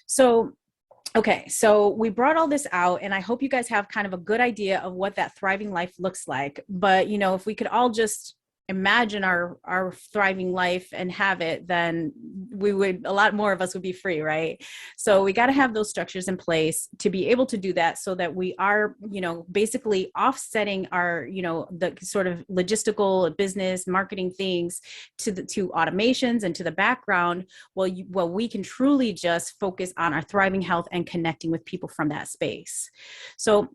So, okay, so we brought all this out, and I hope you guys have kind of a good idea of what that thriving life looks like. But, if we could all just imagine our thriving life and have it, then a lot more of us would be free, right? So we got to have those structures in place to be able to do that, so that we are, basically offsetting our, the sort of logistical business marketing things to automations and to the background. Well, we can truly just focus on our thriving health and connecting with people from that space. So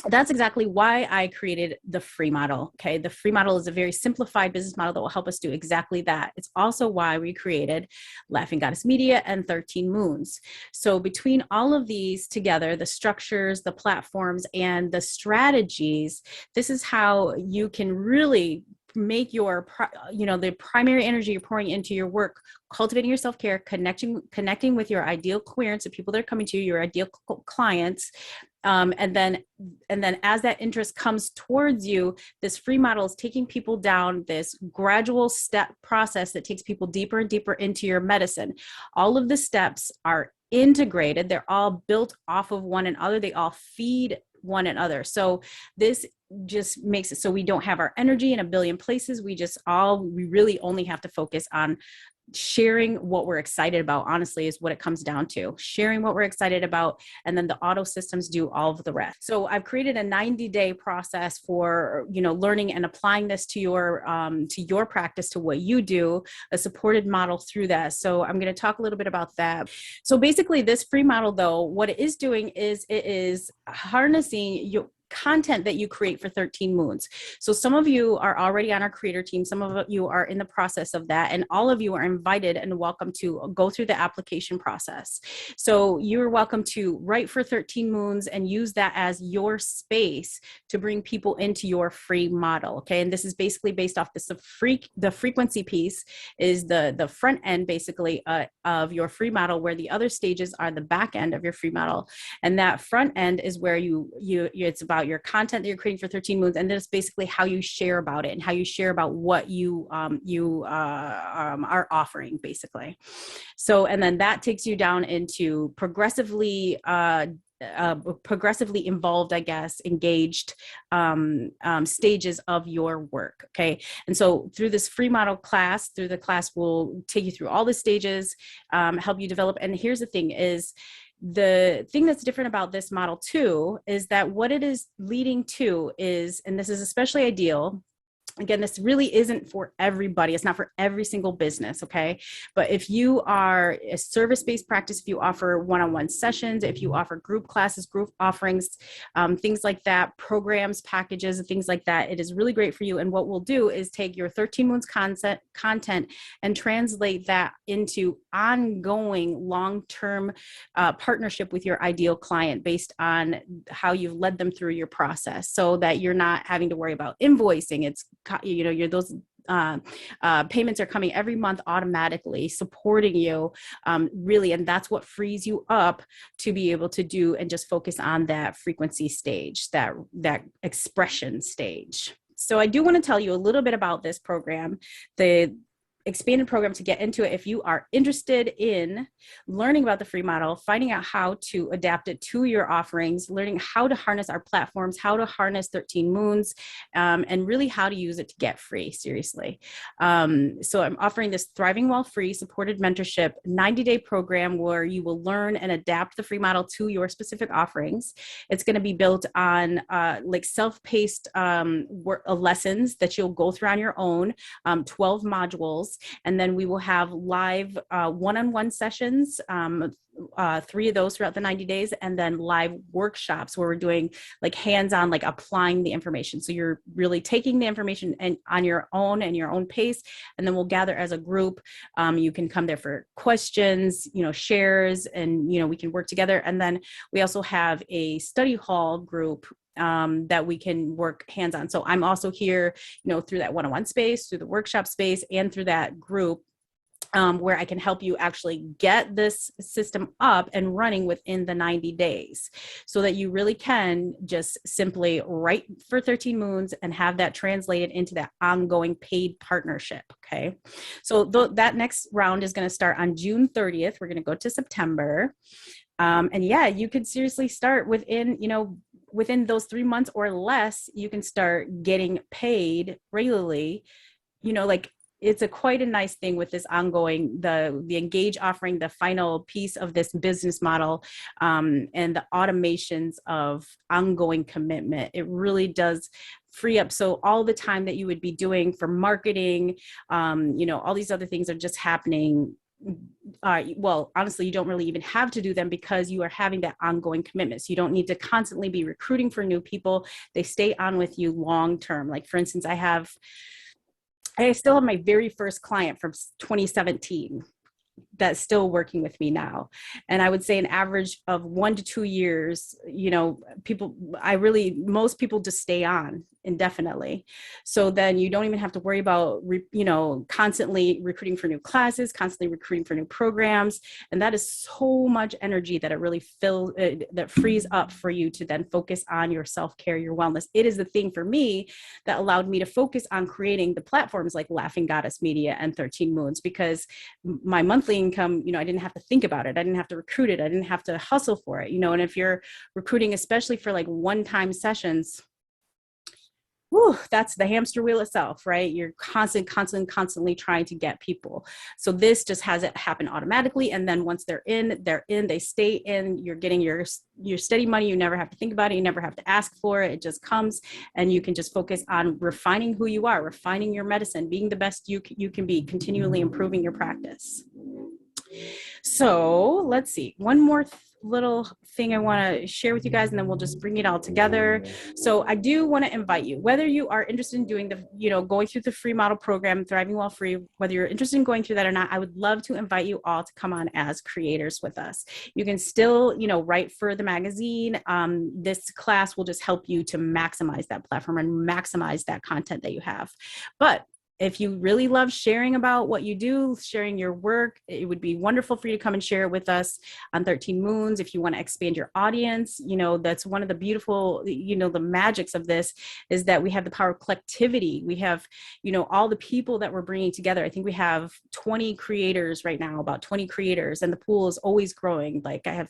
that's exactly why I created the free model. Okay. The free model is a very simplified business model that will help us do exactly that. It's also why we created Laughing Goddess Media and 13 Moons. So between all of these together, the structures, the platforms, and the strategies, this is how you can really make your, the primary energy you're pouring into your work, cultivating your self-care, connecting with your ideal clients, the people that are coming to you, your ideal clients. And then as that interest comes towards you, this free model is taking people down this gradual step process that takes people deeper and deeper into your medicine. All of the steps are integrated. They're all built off of one another. They all feed one another. So this just makes it so we don't have our energy in a billion places. We really only have to focus on sharing what we're excited about, honestly, is what it comes down to. Sharing what we're excited about, and then the auto systems do all of the rest. So I've created a 90-day process for, learning and applying this to your practice, to what you do, a supported model through that. So I'm going to talk a little bit about that. So basically this free model, though, what it is doing is it is harnessing your content that you create for 13 Moons. So some of you are already on our creator team. Some of you are in the process of that, and all of you are invited and welcome to go through the application process. So you're welcome to write for 13 Moons and use that as your space to bring people into your free model. Okay. And this is basically based off the frequency piece is the front end, basically, of your free model, where the other stages are the back end of your free model. And that front end is where it's about your content that you're creating for 13 Moons, and then it's basically how you share about it and how you share about what you are offering, basically. So, and then that takes you down into progressively involved, engaged stages of your work. Okay. And so through this free model class, we'll take you through all the stages, help you develop. And here's the thing is, the thing that's different about this model too, is that what it is leading to is, and this is especially ideal, again, this really isn't for everybody. It's not for every single business, okay? But if you are a service-based practice, if you offer one-on-one sessions, if you offer group classes, group offerings, things like that, programs, packages, and things like that, it is really great for you. And what we'll do is take your 13 Moons content and translate that into ongoing long-term partnership with your ideal client based on how you've led them through your process, so that you're not having to worry about invoicing. It's those payments are coming every month automatically, supporting you, really. And that's what frees you up to be able to do and just focus on that frequency stage, that expression stage. So I do want to tell you a little bit about this program, the expanded program, to get into it. If you are interested in learning about the free model, finding out how to adapt it to your offerings, learning how to harness our platforms, how to harness 13 Moons, and really how to use it to get free, seriously. So I'm offering this Thriving While Free supported mentorship 90-day program where you will learn and adapt the free model to your specific offerings. It's going to be built on self-paced lessons that you'll go through on your own, 12 modules. And then we will have live one-on-one sessions, 3 of those throughout the 90 days, and then live workshops where we're doing hands-on, applying the information. So you're really taking the information and on your own and your own pace, and then we'll gather as a group. You can come there for questions, shares, and we can work together. And then we also have a study hall group that we can work hands-on. So I'm also here, through that one-on-one space, through the workshop space, and through that group, where I can help you actually get this system up and running within the 90 days so that you really can just simply write for 13 Moons and have that translated into that ongoing paid partnership. Okay. So that next round is going to start on June 30th. We're going to go to September. And yeah, you could seriously start within, within those 3 months or less, you can start getting paid regularly, like, it's quite a nice thing with this ongoing, the Engage offering, the final piece of this business model, and the automations of ongoing commitment. It really does free up. So all the time that you would be doing for marketing, all these other things are just happening. Well, honestly, you don't really even have to do them because you are having that ongoing commitment. So you don't need to constantly be recruiting for new people. They stay on with you long term. Like, for instance, I still have my very first client from 2017 that's still working with me now. And I would say an average of 1 to 2 years, most people just stay on indefinitely. So then you don't even have to worry about, constantly recruiting for new classes, constantly recruiting for new programs. And that is so much energy that it really that frees up for you to then focus on your self-care, your wellness. It is the thing for me that allowed me to focus on creating the platforms like Laughing Goddess Media and 13 Moons, because my monthly income, I didn't have to think about it. I didn't have to recruit it. I didn't have to hustle for it, and if you're recruiting, especially for like one-time sessions, that's the hamster wheel itself, right? You're constantly trying to get people. So this just has it happen automatically. And then once they're in, they stay in, you're getting your steady money. You never have to think about it. You never have to ask for it. It just comes, and you can just focus on refining who you are, refining your medicine, being the best you can be, continually improving your practice. So let's see, one more little thing I want to share with you guys, and then we'll just bring it all together. So I do want to invite you, whether you are interested in doing going through the free model program, Thriving While Free, whether you're interested in going through that or not, I would love to invite you all to come on as creators with us. You can still, write for the magazine. This class will just help you to maximize that platform and maximize that content that you have. But if you really love sharing about what you do, sharing your work, it would be wonderful for you to come and share it with us on 13 Moons. If you want to expand your audience, that's one of the beautiful, the magics of this is that we have the power of collectivity. We have, all the people that we're bringing together. I think we have 20 creators right now, about 20 creators, and the pool is always growing. Like, I have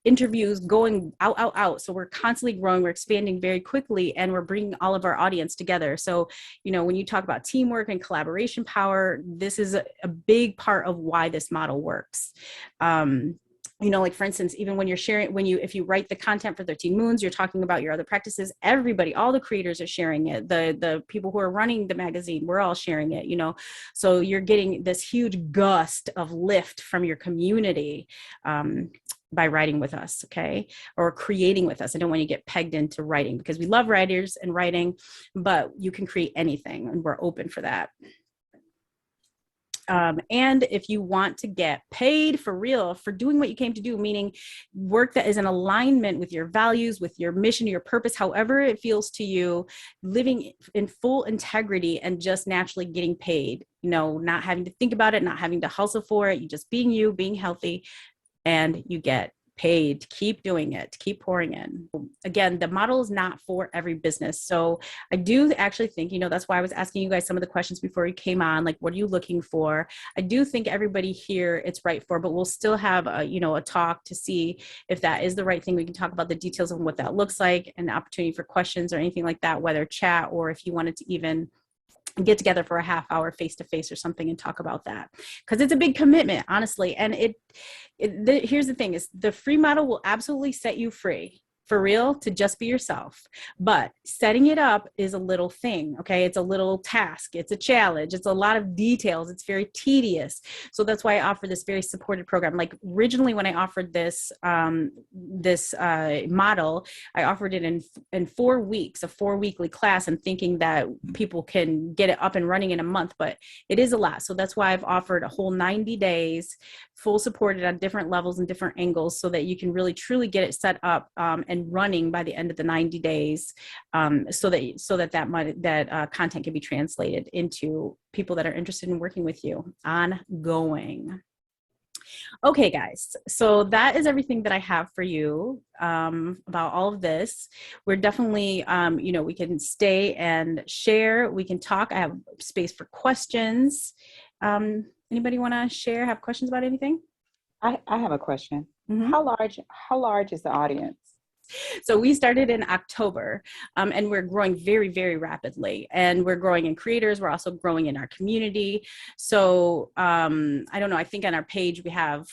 interviews going out. So we're constantly growing, we're expanding very quickly, and we're bringing all of our audience together. So, when you talk about teamwork and collaboration power, this is a big part of why this model works. Like, for instance, even when you're sharing, if you write the content for 13 Moons, you're talking about your other practices, everybody, all the creators are sharing it. The people who are running the magazine, we're all sharing it, so you're getting this huge gust of lift from your community, by writing with us, okay? Or creating with us. I don't want you to get pegged into writing, because we love writers and writing, but you can create anything, and we're open for that. And if you want to get paid for real for doing what you came to do, meaning work that is in alignment with your values, with your mission, your purpose, however it feels to you, living in full integrity and just naturally getting paid, not having to think about it, not having to hustle for it, you just being you, being healthy, and you get paid to keep doing it, to keep pouring in. Again, the model is not for every business. So I do actually think, that's why I was asking you guys some of the questions before you came on, like, what are you looking for? I do think everybody here it's right for, but we'll still have a talk to see if that is the right thing. We can talk about the details of what that looks like, and the opportunity for questions or anything like that, whether chat or if you wanted to even get together for a half hour face-to-face or something and talk about that, because it's a big commitment, honestly. And here's the thing is the free model will absolutely set you free for real to just be yourself, but setting it up is a little thing. Okay. It's a little task. It's a challenge. It's a lot of details. It's very tedious. So that's why I offer this very supported program. Like, originally when I offered this model, I offered it in 4 weeks, a 4-weekly class, and thinking that people can get it up and running in a month, but it is a lot. So that's why I've offered a whole 90 days, full supported on different levels and different angles, so that you can really truly get it set up, and and running by the end of the 90 days, so that content can be translated into people that are interested in working with you ongoing. Okay, guys, so that is everything that I have for you about all of this. We're definitely, we can stay and share. We can talk. I have space for questions. Anybody want to share, have questions about anything? I have a question. Mm-hmm. How large is the audience? So we started in October, and we're growing very, very rapidly. And we're growing in creators. We're also growing in our community. So I don't know. I think on our page we have,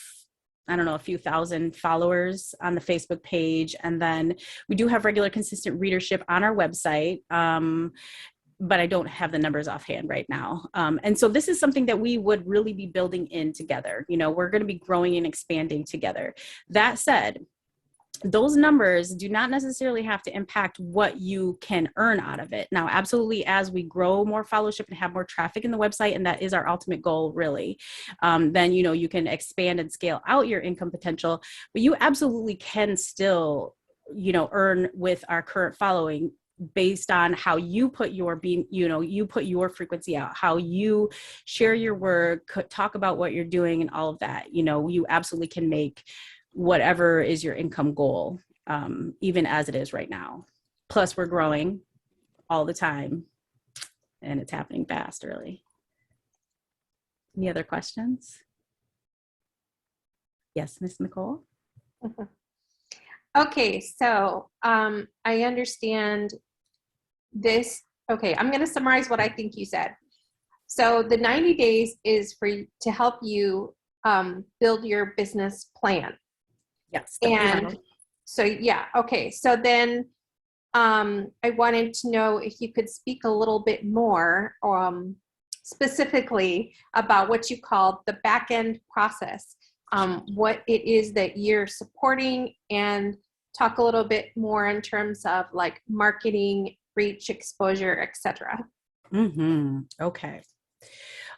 I don't know, a few thousand followers on the Facebook page. And then we do have regular, consistent readership on our website. But I don't have the numbers offhand right now. And so this is something that we would really be building in together. We're going to be growing and expanding together. That said, those numbers do not necessarily have to impact what you can earn out of it. Now, absolutely, as we grow more followership and have more traffic in the website, and that is our ultimate goal, really, then, you can expand and scale out your income potential, but you absolutely can still, earn with our current following based on how you put your you put your frequency out, how you share your work, talk about what you're doing and all of that. You absolutely can make whatever is your income goal, even as it is right now. Plus we're growing all the time and it's happening fast, really. Any other questions? Yes, Miss Nicole? Okay, so I understand this. Okay, I'm going to summarize what I think you said. So the 90 days is to help you build your business plan. Yes. And so, yeah, okay. So then I wanted to know if you could speak a little bit more specifically about what you call the back end process, what it is that you're supporting, and talk a little bit more in terms of like marketing, reach, exposure, etc.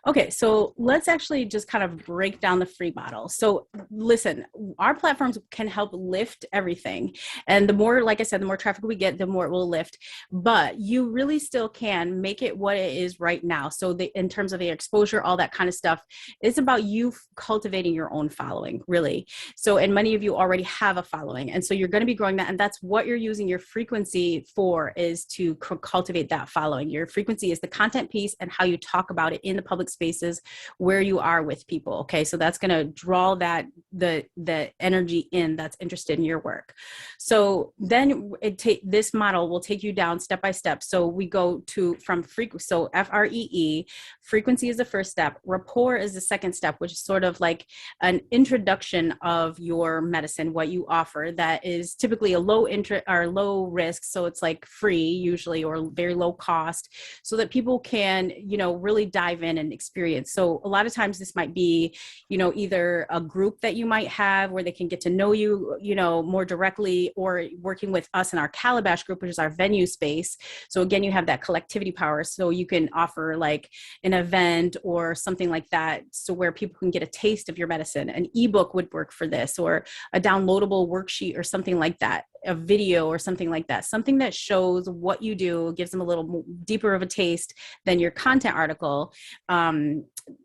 Okay, so let's actually just kind of break down the free model. So listen, our platforms can help lift everything. And the more, like I said, the more traffic we get, the more it will lift. But you really still can make it what it is right now. So in terms of the exposure, all that kind of stuff, it's about you cultivating your own following, really. So, and many of you already have a following. And so you're going to be growing that. And that's what you're using your frequency for, is to cultivate that following. Your frequency is the content piece and how you talk about it in the public spaces where you are with people. Okay, so that's going to draw the energy in that's interested in your work. So then this model will take you down step by step. So we go from frequency. So FREE, frequency is the first step. Rapport is the second step, which is sort of like an introduction of your medicine, what you offer. That is typically a low risk. So it's like free usually, or very low cost, so that people can, really dive in and experience. So a lot of times this might be, either a group that you might have where they can get to know you, more directly, or working with us in our Calabash group, which is our venue space. So again, you have that collectivity power. So you can offer like an event or something like that, so where people can get a taste of your medicine. An ebook would work for this, or a downloadable worksheet or something like that, a video or something like that, something that shows what you do, gives them a little deeper of a taste than your content article,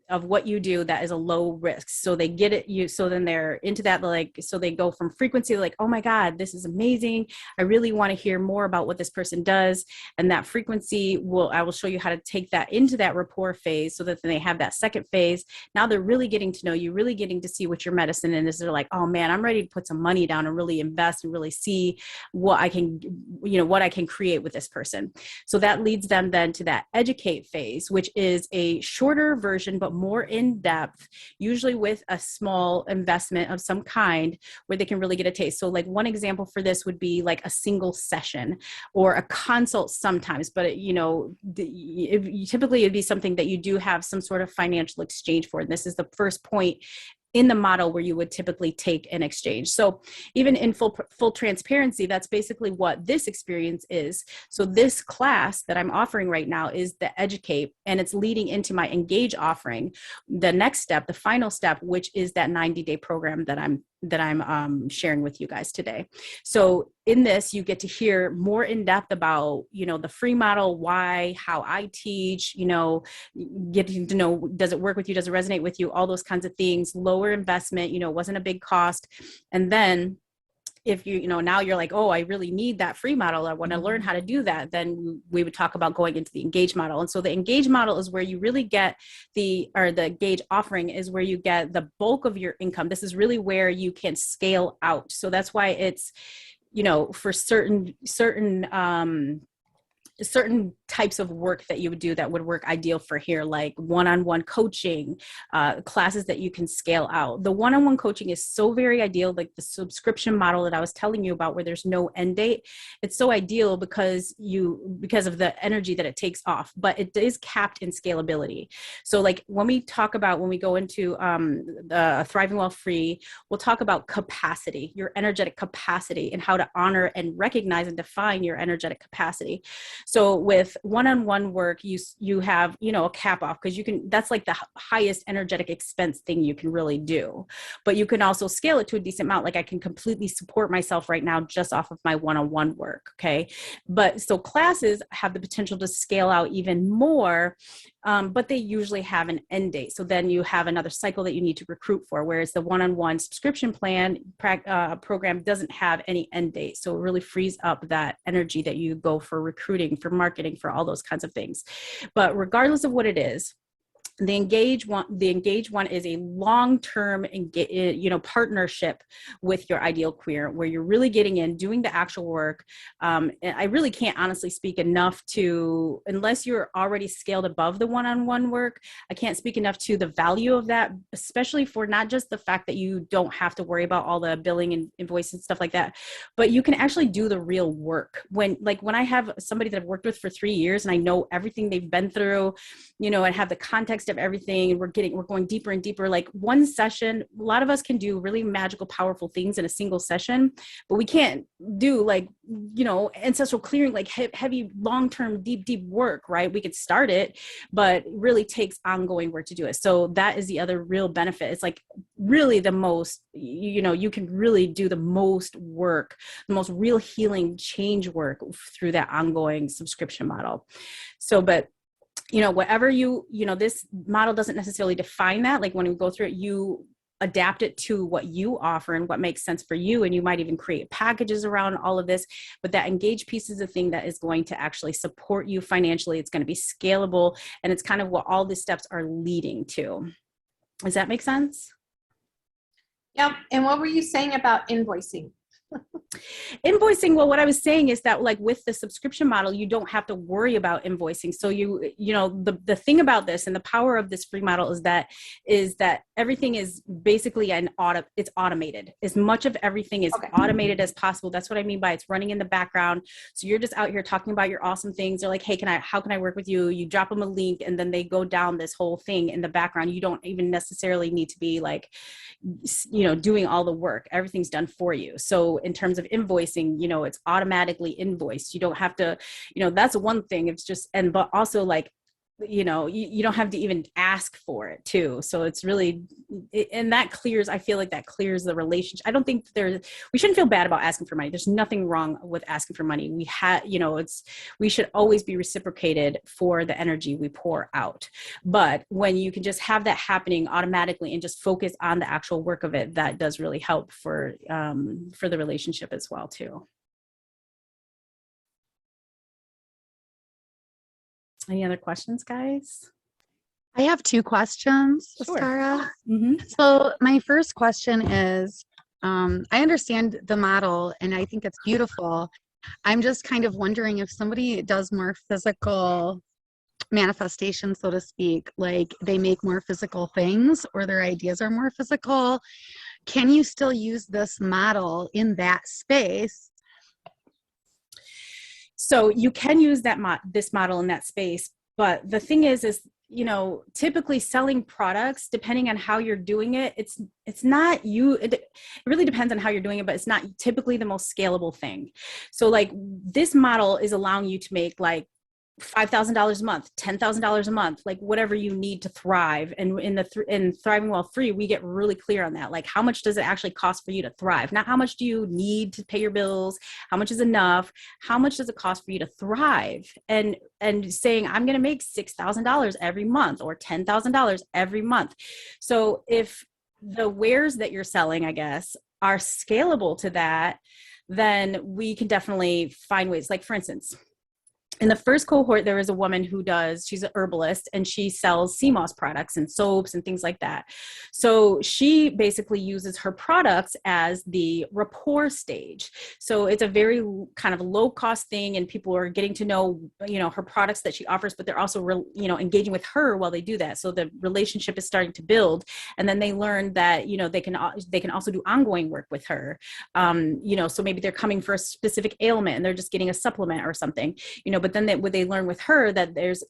of what you do that is a low risk. So they get it, so then they're into that, so they go from frequency, like, oh my God, this is amazing, I really want to hear more about what this person does. And that frequency I will show you how to take that into that rapport phase, so that then they have that second phase. Now they're really getting to know you, really getting to see what your medicine is. They're like, oh man, I'm ready to put some money down and really invest and really see what I can create with this person. So that leads them then to that educate phase, which is a shorter version, but more in depth, usually with a small investment of some kind, where they can really get a taste. So like one example for this would be like a single session or a consult sometimes, but typically it'd be something that you do have some sort of financial exchange for. And this is the first point in the model where you would typically take an exchange. So even in full transparency, that's basically what this experience is. So this class that I'm offering right now is the educate, and it's leading into my engage offering, the next step, the final step, which is that 90-day program that I'm sharing with you guys today. So in this, you get to hear more in depth about, the free model, why, how I teach, getting to know, does it work with you? Does it resonate with you? All those kinds of things, lower investment, wasn't a big cost. And then if now you're like, oh, I really need that free model, I want to learn how to do that, then we would talk about going into the engage model. And so the engage model is where you really get the engage offering is where you get the bulk of your income. This is really where you can scale out. So that's why it's, for certain types of work that you would do that would work ideal for here, like one-on-one coaching, classes that you can scale out. The one-on-one coaching is so very ideal, like the subscription model that I was telling you about, where there's no end date. It's so ideal because of the energy that it takes off, but it is capped in scalability. So like when we go into the Thriving Well Free, we'll talk about capacity, your energetic capacity, and how to honor and recognize and define your energetic capacity. So with one-on-one work, you have, a cap off, because that's like the highest energetic expense thing you can really do. But you can also scale it to a decent amount. Like I can completely support myself right now just off of my one-on-one work. Okay. But so classes have the potential to scale out even more, but they usually have an end date. So then you have another cycle that you need to recruit for, whereas the one-on-one subscription plan program doesn't have any end date. So it really frees up that energy that you go for recruiting, for marketing, for all those kinds of things. But regardless of what it is, the engage one is a long-term partnership with your ideal queer, where you're really getting in, doing the actual work. And I really can't honestly speak enough to, unless you're already scaled above the one-on-one work, I can't speak enough to the value of that, especially for not just the fact that you don't have to worry about all the billing and invoice and stuff like that, but you can actually do the real work. When I have somebody that I've worked with for 3 years and I know everything they've been through, and have the context of everything, and we're going deeper and deeper. Like one session, a lot of us can do really magical, powerful things in a single session, but we can't do ancestral clearing, like heavy, long-term, deep work, right? We could start it, but it really takes ongoing work to do it. So that is the other real benefit. It's like really the most, you can really do the most work, the most real healing change work through that ongoing subscription model. So, but whatever this model doesn't necessarily define that. Like when we go through it, you adapt it to what you offer and what makes sense for you. And you might even create packages around all of this, but that engage piece is the thing that is going to actually support you financially. It's going to be scalable. And it's kind of what all these steps are leading to. Does that make sense? Yep. And what were you saying about invoicing? Invoicing, well, what I was saying is that like with the subscription model, you don't have to worry about invoicing. So the thing about this and the power of this free model is that everything is basically it's automated. As much of everything is automated as possible. That's what I mean by it's running in the background. So you're just out here talking about your awesome things. They're like, hey, how can I work with you? You drop them a link and then they go down this whole thing in the background. You don't even necessarily need to be like, doing all the work. Everything's done for you. So in terms of invoicing, it's automatically invoiced. You don't have to, that's one thing. It's just, but also like, you don't have to even ask for it too. So it's really, and that clears, I feel like that clears the relationship. I don't think we shouldn't feel bad about asking for money. There's nothing wrong with asking for money. We should always be reciprocated for the energy we pour out. But when you can just have that happening automatically and just focus on the actual work of it, that does really help for the relationship as well too. Any other questions, guys? I have 2 questions, Sure. Sarah. Mm-hmm. So my first question is, I understand the model and I think it's beautiful. I'm just kind of wondering if somebody does more physical manifestation, so to speak, like they make more physical things or their ideas are more physical, can you still use this model in that space? So you can use this model in that space, but the thing is typically selling products, depending on how you're doing it, it's not it really depends on how you're doing it, but it's not typically the most scalable thing. So like this model is allowing you to make like $5,000 a month, $10,000 a month, like whatever you need to thrive. And in Thriving While Free, we get really clear on that. Like, how much does it actually cost for you to thrive? Not how much do you need to pay your bills? How much is enough? How much does it cost for you to thrive? And saying, I'm going to make $6,000 every month or $10,000 every month. So if the wares that you're selling, I guess, are scalable to that, then we can definitely find ways. Like, for instance, in the first cohort, there is a woman who she's an herbalist, and she sells sea moss products and soaps and things like that. So she basically uses her products as the rapport stage. So it's a very kind of low cost thing, and people are getting to know, her products that she offers, but they're also, engaging with her while they do that. So the relationship is starting to build. And then they learn that, they can also do ongoing work with her. So maybe they're coming for a specific ailment and they're just getting a supplement or something, but then they learn with her that there's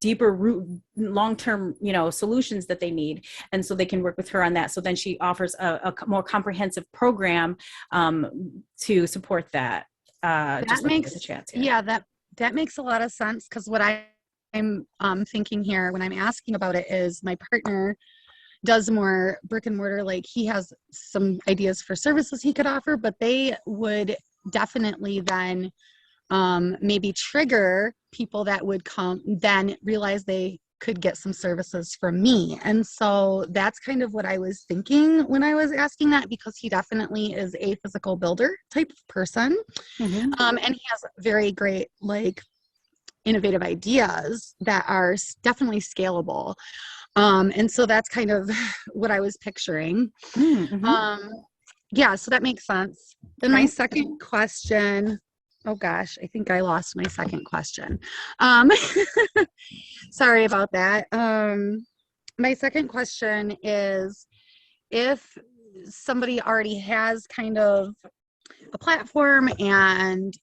deeper root long-term, solutions that they need. And so they can work with her on that. So then she offers a more comprehensive program to support that. That makes the chance here. Yeah, that makes a lot of sense, because what I'm thinking here when I'm asking about it is my partner does more brick and mortar. Like, he has some ideas for services he could offer, but they would definitely then maybe trigger people that would come, then realize they could get some services from me. And so that's kind of what I was thinking when I was asking that, because he definitely is a physical builder type of person. Mm-hmm. And he has very great, like, innovative ideas that are definitely scalable. And so that's kind of what I was picturing. Mm-hmm. Yeah, so that makes sense. Then my second question, oh gosh, I think I lost my second question. Sorry about that. My second question is, if somebody already has kind of a platform and,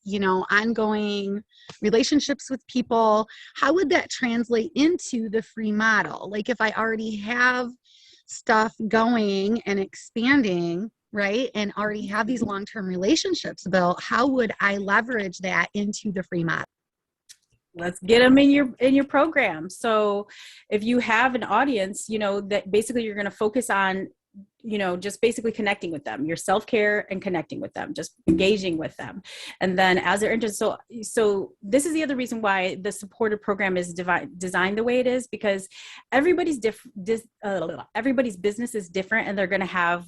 ongoing relationships with people, how would that translate into the free model? Like, if I already have stuff going and expanding, right, and already have these long-term relationships built, how would I leverage that into the free model? Let's get them in your program. So if you have an audience, that basically you're going to focus on, just basically connecting with them, your self-care and connecting with them, just engaging with them. And then as they're interested, so this is the other reason why the supported program is designed the way it is, because everybody's everybody's business is different, and they're going to have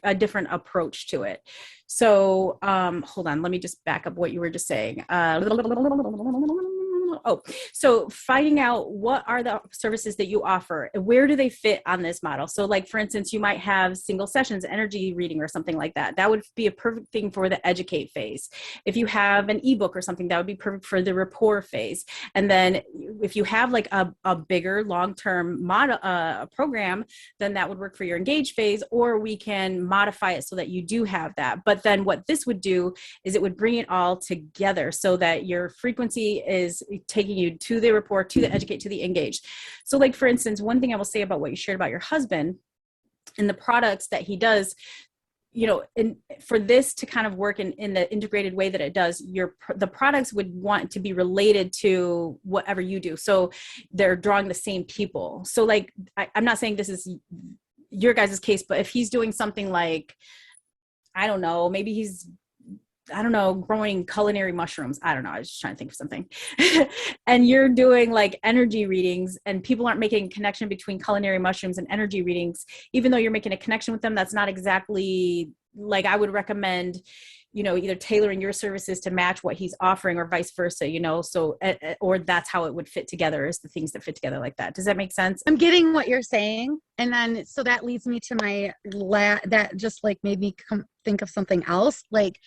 a different approach to it. So hold on, let me just back up what you were just saying. So finding out what are the services that you offer, where do they fit on this model? So, like, for instance, you might have single sessions, energy reading or something like that. That would be a perfect thing for the educate phase. If you have an ebook or something, that would be perfect for the rapport phase. And then if you have like a bigger long-term model program, then that would work for your engage phase, or we can modify it so that you do have that. But then what this would do is it would bring it all together so that your frequency is taking you to the rapport, to the educate, to the engage. So, like, for instance, one thing I will say about what you shared about your husband and the products that he does, and for this to kind of work in the integrated way that it does, the products would want to be related to whatever you do. So they're drawing the same people. So, like, I'm not saying this is your guys' case, but if he's doing something like, I don't know, maybe he's growing culinary mushrooms. I don't know. I was just trying to think of something. And you're doing like energy readings, and people aren't making a connection between culinary mushrooms and energy readings, even though you're making a connection with them. That's not exactly like, I would recommend, either tailoring your services to match what he's offering or vice versa, so, or that's how it would fit together, is the things that fit together like that. Does that make sense? I'm getting what you're saying. And then, so that leads me to my, that just like made me think of something else. Like,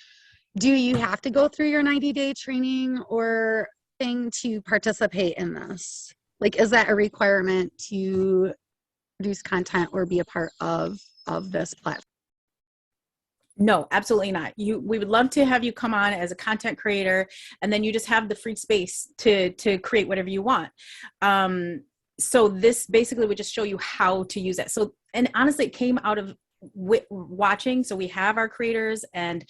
do you have to go through your 90-day training or thing to participate in this? Like, is that a requirement to produce content or be a part of this platform? No, absolutely not. We would love to have you come on as a content creator, and then you just have the free space to create whatever you want. So this basically would just show you how to use it. So, and honestly, it came out of watching. So we have our creators, and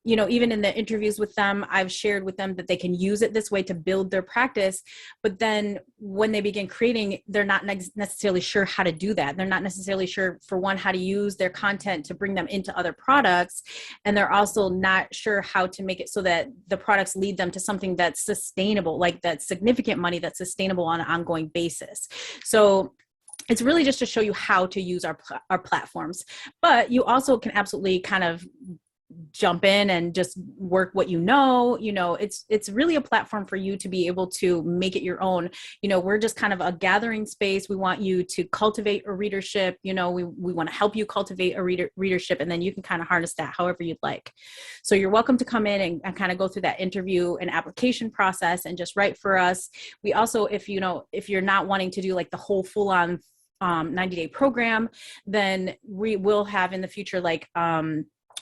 you know, even in the interviews with them, I've shared with them that they can use it this way to build their practice. But then when they begin creating, they're not necessarily sure how to do that. They're not necessarily sure, for one, how to use their content to bring them into other products. And they're also not sure how to make it so that the products lead them to something that's sustainable, like that's significant money, that's sustainable on an ongoing basis. So it's really just to show you how to use our platforms. But you also can absolutely kind of jump in and just work what you know. It's really a platform for you to be able to make it your own. We're just kind of a gathering space. We want you to cultivate a readership. We want to help you cultivate a readership, and then you can kind of harness that however you'd like. So you're welcome to come in and kind of go through that interview and application process and just write for us. We also, if you're not wanting to do like the whole full-on 90-day program, then we will have in the future like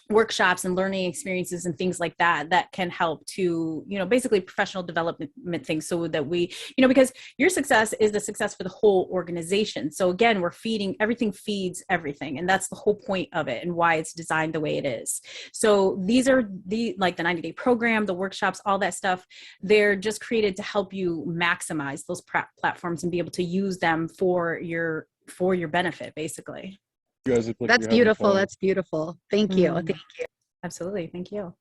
workshops and learning experiences and things like that can help to, basically professional development things, so that we, because your success is the success for the whole organization. So again, everything feeds everything. And that's the whole point of it and why it's designed the way it is. So these are like the 90-day program, the workshops, all that stuff, they're just created to help you maximize those platforms and be able to use them for your benefit, basically. You guys look like That's you're having beautiful. fun. That's beautiful. Thank you. Mm. Thank you. Absolutely. Thank you.